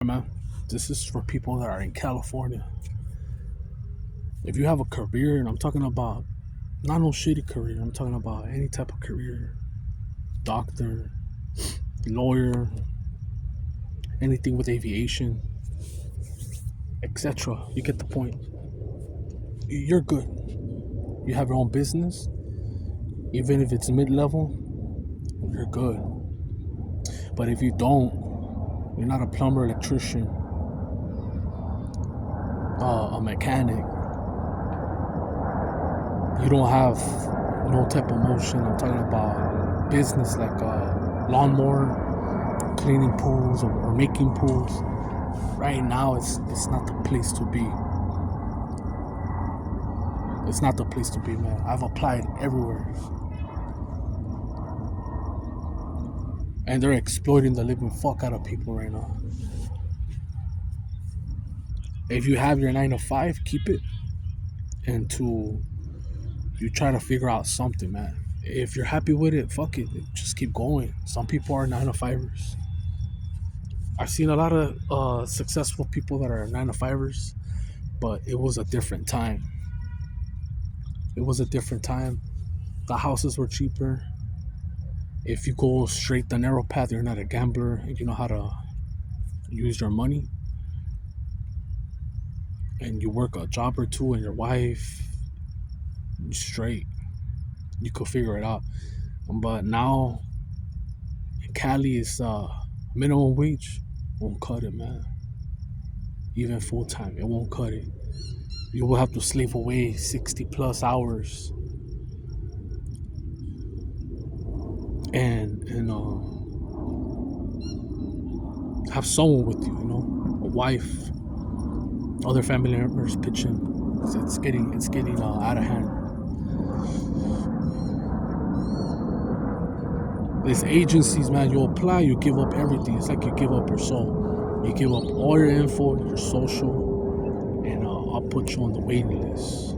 Man, this is for people that are in California. If you have a career, and I'm talking about not no shitty career, I'm talking about any type of career, doctor, lawyer, anything with aviation, etc. You get the point. You're good. You have your own business, even if it's mid-level, you're good. But if you don't, you're not a plumber, electrician, a mechanic. You don't have no type of motion. I'm talking about business like lawnmower, cleaning pools or making pools. Right now, it's not the place to be. It's not the place to be, man. I've applied everywhere, and they're exploiting the living fuck out of people right now. If you have your 9 to 5, keep it until you try to figure out something, man. If you're happy with it, fuck it. Just keep going. Some people are 9 to 5ers. I've seen a lot of successful people that are 9 to 5ers, but it was a different time. It was a different time. The houses were cheaper. If you go straight the narrow path, you're not a gambler and you know how to use your money, and you work a job or two and your wife, you're straight. You could figure it out. But now in Cali, it's minimum wage won't cut it, man. Even full time, it won't cut it. You will have to slave away 60 plus hours and have someone with you, a wife, other family members pitch in. It's getting out of hand. These agencies, man, you apply, you give up everything. It's like you give up your soul. You give up all your info, your social, and I'll put you on the waiting list.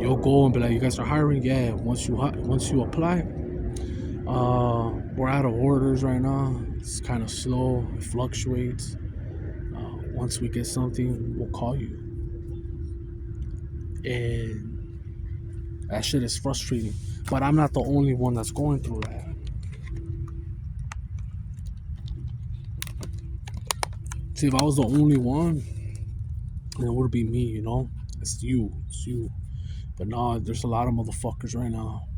You'll go and be like, you guys are hiring? Yeah. Once you apply, we're out of orders right now. It's kind of slow. It fluctuates. Once we get something, we'll call you. And that shit is frustrating. But I'm not the only one that's going through that. See, if I was the only one, then it would be me, It's you. But no, there's a lot of motherfuckers right now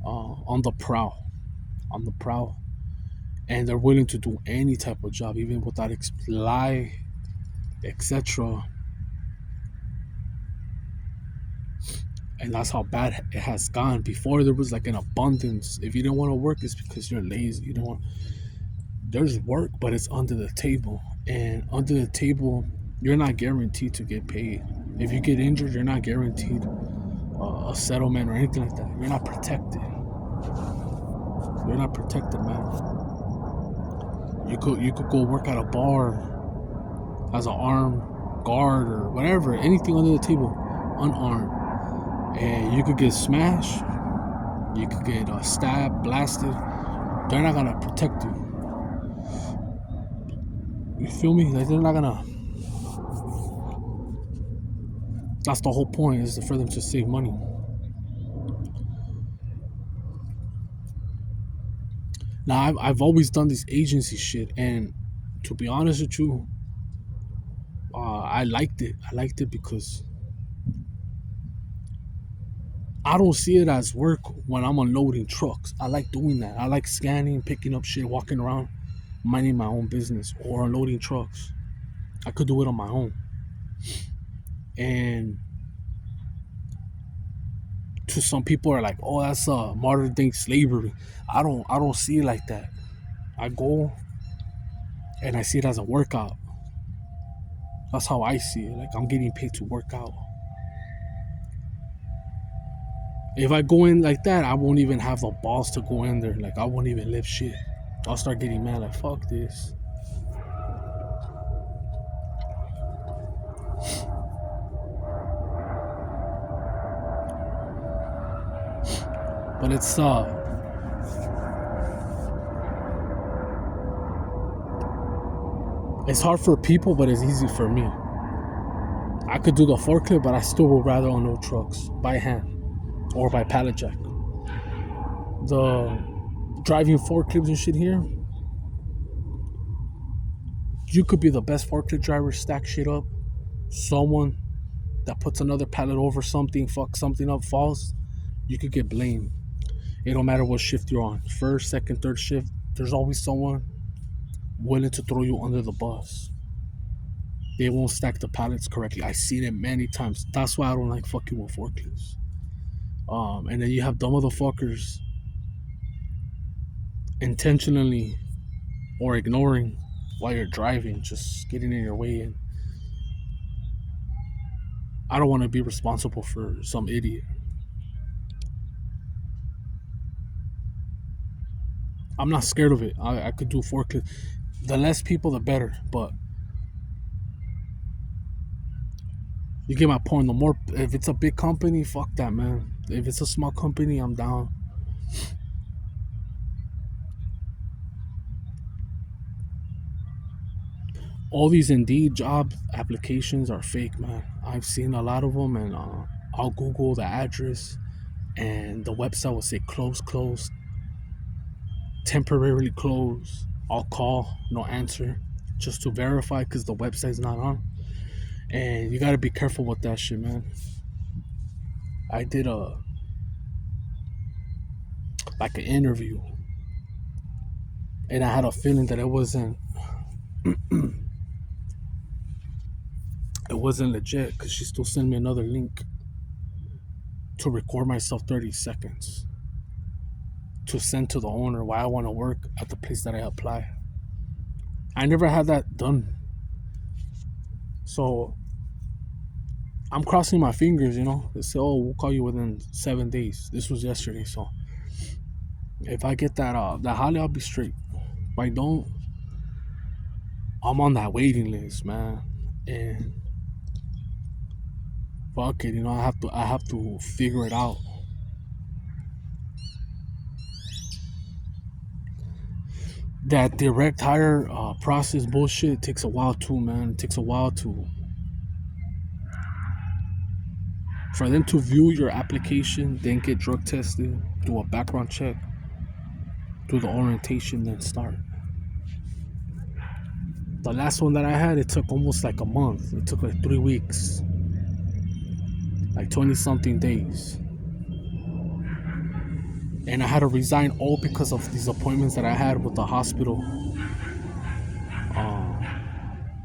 on the prowl. And they're willing to do any type of job, even without lie, etc. And that's how bad it has gone. Before there was like an abundance. If you didn't want to work, it's because you're lazy. You don't want. There's work, but it's under the table, and under the table, you're not guaranteed to get paid. If you get injured, you're not guaranteed a settlement or anything like that. You're not protected. You're not protected, man. You could go work at a bar as an armed guard or whatever, anything under the table, unarmed, and you could get smashed. You could get stabbed, blasted. They're not gonna protect you. You feel me? Like they're not gonna. That's the whole point, is for them to save money. Now I've always done this agency shit, and to be honest with you, I liked it. I liked it because I don't see it as work when I'm unloading trucks. I like doing that. I like scanning, picking up shit, walking around, minding my own business, or unloading trucks. I could do it on my own. And to some people are like, oh, that's modern day slavery. I don't see it like that. I go and I see it as a workout. That's how I see it. Like, I'm getting paid to work out. If I go in like that, I won't even have the balls to go in there. Like, I won't even lift shit. I'll start getting mad, like, fuck this. But it's It's hard for people, but it's easy for me. I could do the forklift, but I still would rather unload trucks by hand or by pallet jack. The driving forklifts and shit here, you could be the best forklift driver, stack shit up. Someone that puts another pallet over something, fuck something up, falls, you could get blamed. It don't matter what shift you're on, first, second, third shift. There's always someone willing to throw you under the bus. They won't stack the pallets correctly. I've seen it many times. That's why I don't like fucking with forklifts. And then you have dumb motherfuckers intentionally or ignoring while you're driving, just getting in your way. And I don't want to be responsible for some idiot. I'm not scared of it. I could do forklift. The less people, the better. But you get my point. The more, if it's a big company, fuck that, man. If it's a small company, I'm down. All these Indeed job applications are fake, man. I've seen a lot of them, and I'll Google the address, and the website will say closed, temporarily closed. I'll call, no answer, just to verify because the website's not on. And you gotta be careful with that shit, man. I did an interview, and I had a feeling that it wasn't legit because she still sent me another link to record myself 30 seconds to send to the owner why I want to work at the place that I apply. I never had that done. So I'm crossing my fingers, They say, oh, we'll call you within 7 days. This was yesterday, so if I get that holly, I'll be straight. If I don't, I'm on that waiting list, man. And fuck it, I have to figure it out. That direct hire process bullshit takes a while too, man. It takes a while for them to view your application, then get drug tested, do a background check, do the orientation, then start. The last one that I had, it took almost like a month. It took like 3 weeks, like 20 something days. And I had to resign all because of these appointments that I had with the hospital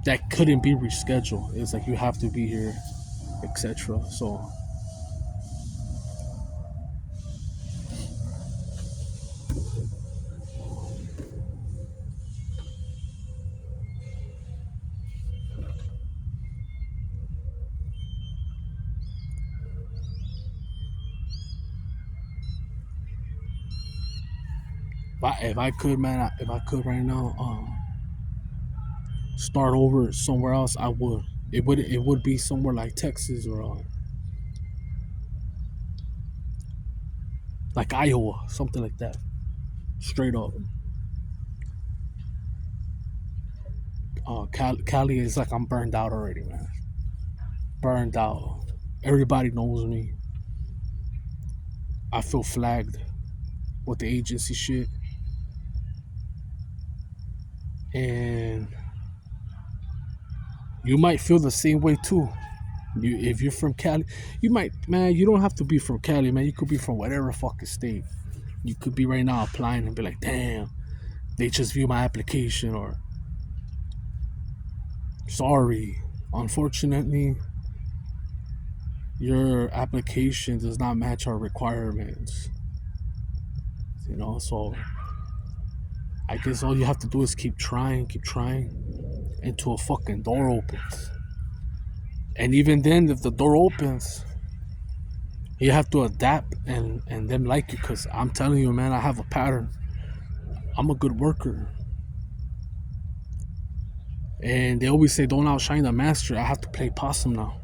that couldn't be rescheduled. It's like you have to be here, etc. So if I could, man, if I could right now, start over somewhere else, I would. It would be somewhere like Texas or like Iowa, something like that. Straight up. Cali is like I'm burned out already, man. Burned out. Everybody knows me. I feel flagged with the agency shit. And you might feel the same way too. If you're from Cali, you might, man, you don't have to be from Cali, man. You could be from whatever fucking state. You could be right now applying and be like, damn, they just view my application, or sorry, unfortunately, your application does not match our requirements. So I guess all you have to do is keep trying until a fucking door opens. And even then, if the door opens, you have to adapt and them like you, because I'm telling you, man, I have a pattern. I'm a good worker. And they always say, don't outshine the master. I have to play possum now.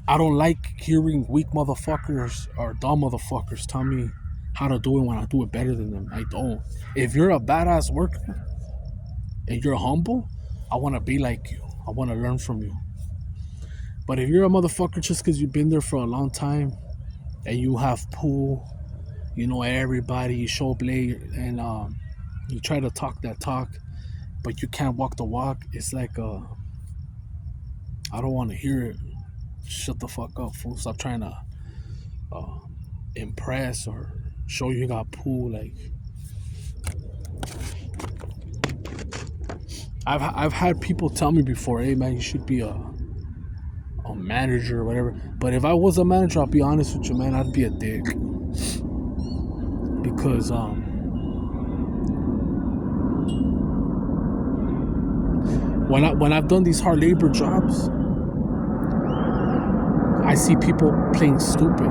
I don't like hearing weak motherfuckers or dumb motherfuckers tell me how to do it when I do it better than them. I don't. If you're a badass worker, and you're humble, I want to be like you. I want to learn from you. But if you're a motherfucker just because you've been there for a long time and you have pool, you know everybody, you show play, and you try to talk that talk, but you can't walk the walk, it's like, I don't want to hear it. Shut the fuck up, fool. Stop trying to uh, impress or show you got pool. Like, I've had people tell me before, hey man, you should be a manager or whatever. But if I was a manager, I'll be honest with you, man, I'd be a dick. Because when I've done these hard labor jobs, I see people playing stupid,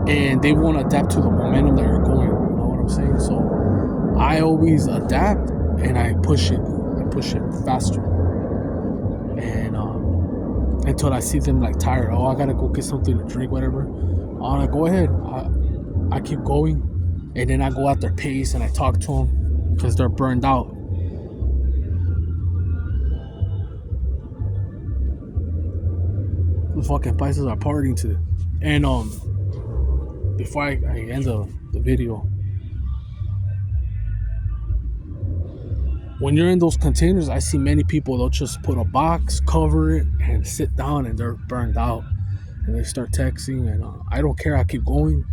and they won't adapt to the momentum that you're going. You know what I'm saying? So I always adapt and I push it. I push it faster, and until I see them like tired. Oh, I gotta go get something to drink, whatever. I go ahead. I keep going, and then I go at their pace and I talk to them because they're burned out. The fucking prices are partying today. And before I end the video, when you're in those containers, I see many people, they'll just put a box, cover it, and sit down, and they're burned out. And they start texting, and I don't care, I keep going.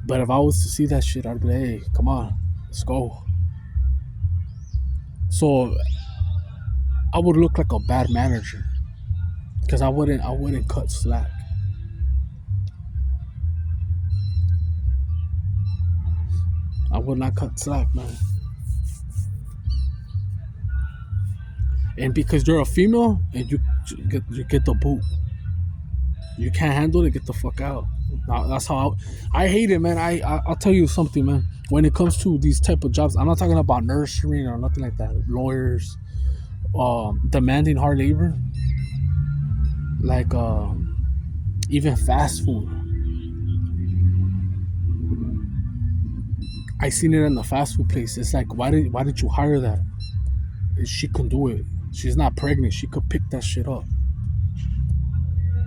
But if I was to see that shit, I'd be like, hey, come on, let's go. So I would look like a bad manager because I wouldn't cut slack. I would not cut slack, man. And because you're a female and you get the boot, you can't handle it, get the fuck out. That's how I hate it, man. I'll tell you something, man. When it comes to these type of jobs, I'm not talking about nursery or nothing like that. Lawyers, demanding hard labor, like even fast food. I seen it in the fast food place. It's like, why did you hire that? She can do it. She's not pregnant. She could pick that shit up.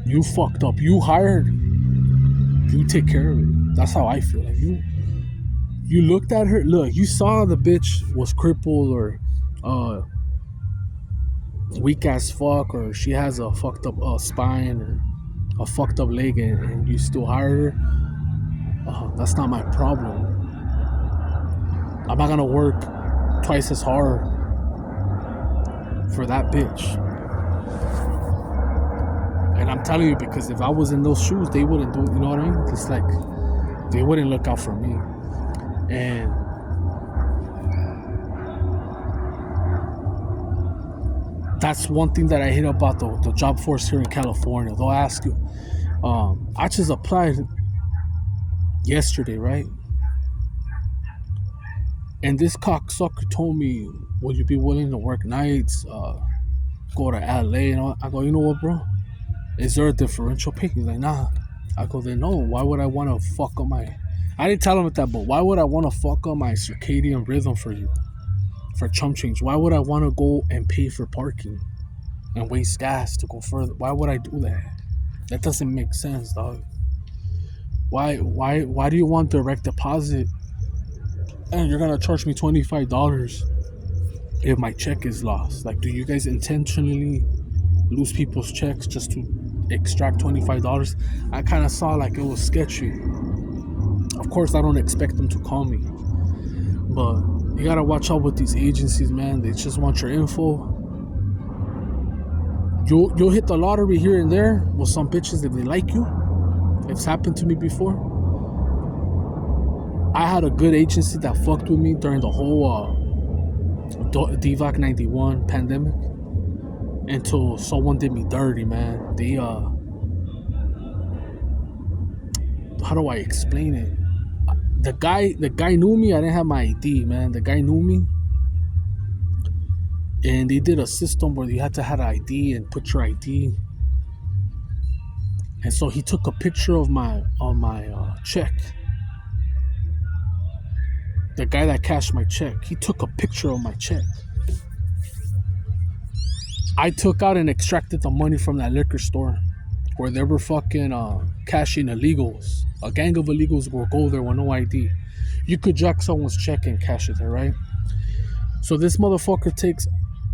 You fucked up. You hired. You take care of it. That's how I feel. Like you looked at her. Look, you saw the bitch was crippled or weak as fuck, or she has a fucked up spine or a fucked up leg, and you still hired her. That's not my problem. I'm not gonna work twice as hard for that bitch. And I'm telling you, because if I was in those shoes, they wouldn't do it. You know what I mean? It's like they wouldn't look out for me. And that's one thing that I hate about the job force here in California. They'll ask you. I just applied yesterday, right? And this cocksucker told me, "Would you be willing to work nights, go to LA?" And all? I go, you know what, bro? Is there a differential pay? He's like, nah. I go, then no. Why would I want to fuck up my... I didn't tell him that, but why would I want to fuck up my circadian rhythm for you? For chump change? Why would I want to go and pay for parking and waste gas to go further? Why would I do that? That doesn't make sense, dog. Why do you want direct deposit and you're gonna charge me $25 if my check is lost? Like, do you guys intentionally lose people's checks just to extract $25? I kind of saw like it was sketchy. Of course, I don't expect them to call me, but you gotta watch out with these agencies, man. They just want your info. You'll hit the lottery here and there with some bitches if they like you. It's happened to me before. I had a good agency that fucked with me during the whole DVAC 91 pandemic until someone did me dirty, man. They how do I explain it? The guy knew me. I didn't have my ID, man. The guy knew me, and they did a system where you had to have an ID and put your ID. And so he took a picture of my check, the guy that cashed my check, he took a picture of my check. I took out and extracted the money from that liquor store where they were fucking cashing illegals. A gang of illegals will go there with no ID. You could jack someone's check and cash it there, right? So this motherfucker takes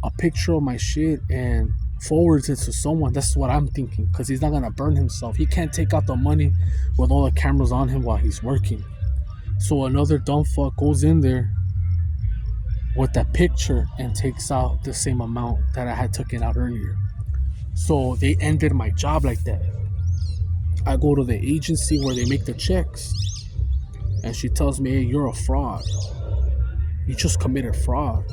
a picture of my shit and forwards it to someone. That's what I'm thinking, because he's not gonna burn himself. He can't take out the money with all the cameras on him while he's working. So another dumb fuck goes in there with that picture and takes out the same amount that I had taken out earlier. So they ended my job like that. I go to the agency where they make the checks, and she tells me, hey, you're a fraud. You just committed fraud.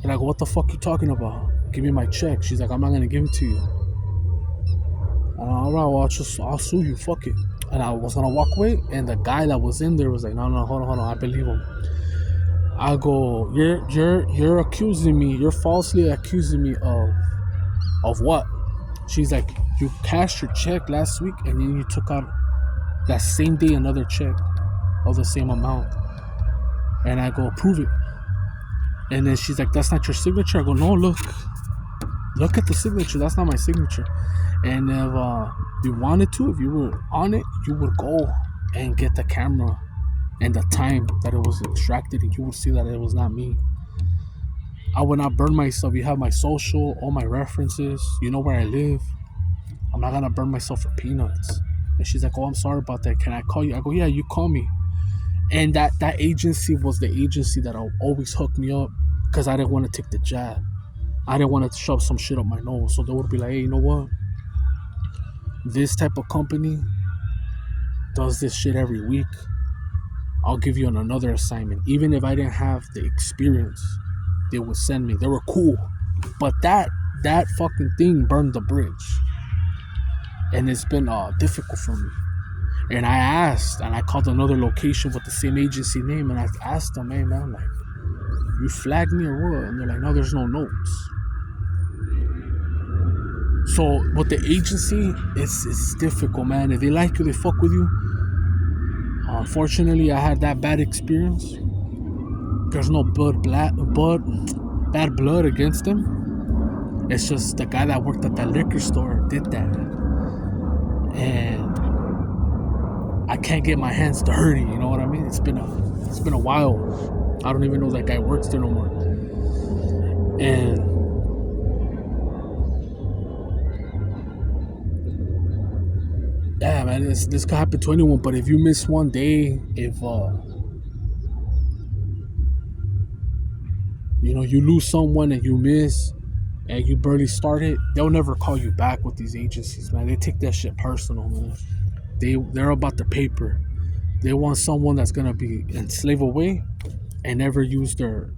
And I go, what the fuck you talking about? Give me my check. She's like, I'm not gonna give it to you. And I'm all right, well, I'll sue you. Fuck it. And I was gonna walk away, and the guy that was in there was like, no, hold on, I believe him. I go, you're accusing me. You're falsely accusing me of what? She's like, you cashed your check last week, and then you took out that same day another check of the same amount. And I go, prove it. And then she's like, that's not your signature. I go, no, look at the signature. That's not my signature. And if you wanted to, if you were on it, you would go and get the camera and the time that it was extracted, and you would see that it was not me. I would not burn myself. You have my social, all my references, you know where I live. I'm not gonna burn myself for peanuts. And she's like, oh, I'm sorry about that. Can I call you? I go, yeah, you call me. And that agency was the agency that always hooked me up, because I didn't want to take the jab. I didn't want to shove some shit up my nose. So they would be like, hey, you know what? This type of company does this shit every week. I'll give you another assignment. Even if I didn't have the experience, they would send me. They were cool. But that fucking thing burned the bridge. And it's been difficult for me. And I asked, and I called another location with the same agency name, and I asked them, hey man, like, you flagged me or what? And they're like, no, there's no notes. So with the agency, it's difficult, man. If they like you, they fuck with you. Unfortunately, I had that bad experience. There's no bad blood against them. It's just the guy that worked at that liquor store did that. And I can't get my hands dirty, you know what I mean? It's been a while. I don't even know that guy works there no more. And yeah, man, this could happen to anyone. But if you miss one day, if you lose someone and you miss, and you barely started, they'll never call you back with these agencies, man. They take that shit personal, man. They're about the paper. They want someone that's gonna be enslaved away and never use their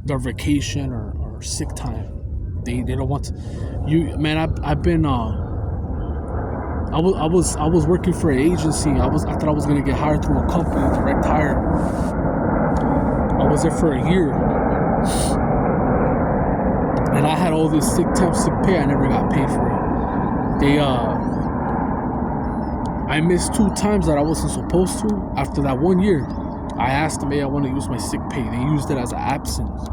vacation or sick time. They don't want you, man. I've been I was working for an agency. I thought I was gonna get hired through a company, direct hire. I was there for a year, and I had all this sick time, sick pay. I never got paid for it. I missed 2 times that I wasn't supposed to. After that 1 year, I asked them, hey, I want to use my sick pay. They used it as an absence,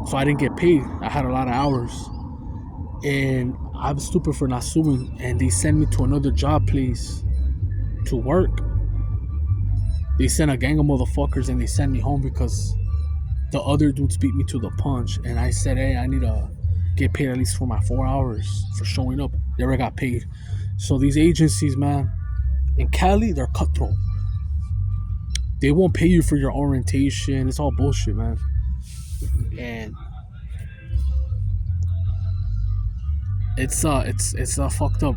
so I didn't get paid. I had a lot of hours, and I'm stupid for not suing, and they sent me to another job place to work. They sent a gang of motherfuckers, and they sent me home because the other dudes beat me to the punch. And I said, hey, I need to get paid at least for my 4 hours for showing up. Never got paid. So these agencies, man, in Cali, they're cutthroat. They won't pay you for your orientation. It's all bullshit, man. And it's a fucked up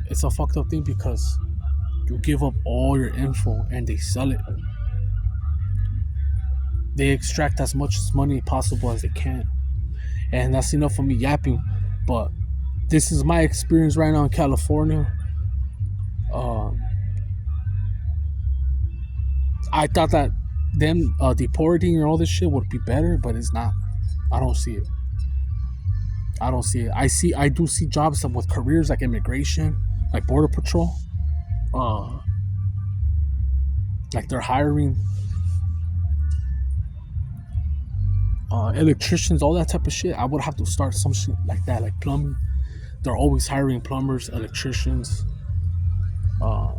thing, because you give up all your info and they sell it. They extract as much money possible as they can. And that's enough for me yapping. But this is my experience right now in California. I thought that them deporting and all this shit would be better, but it's not. I don't see it. I do see jobs with careers like immigration, like border patrol, uh like they're hiring electricians, all that type of shit. I would have to start some shit like that, like plumbing. They're always hiring plumbers, electricians. Uh,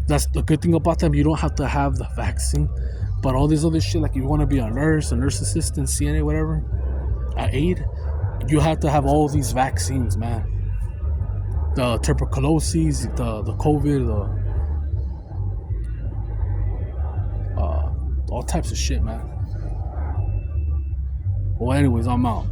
that's the good thing about them. You don't have to have the vaccine, but all this other shit, like if you want to be a nurse assistant, CNA, whatever, a aide, you have to have all these vaccines, man. The tuberculosis, the COVID, all types of shit, man. Well, anyways, I'm out.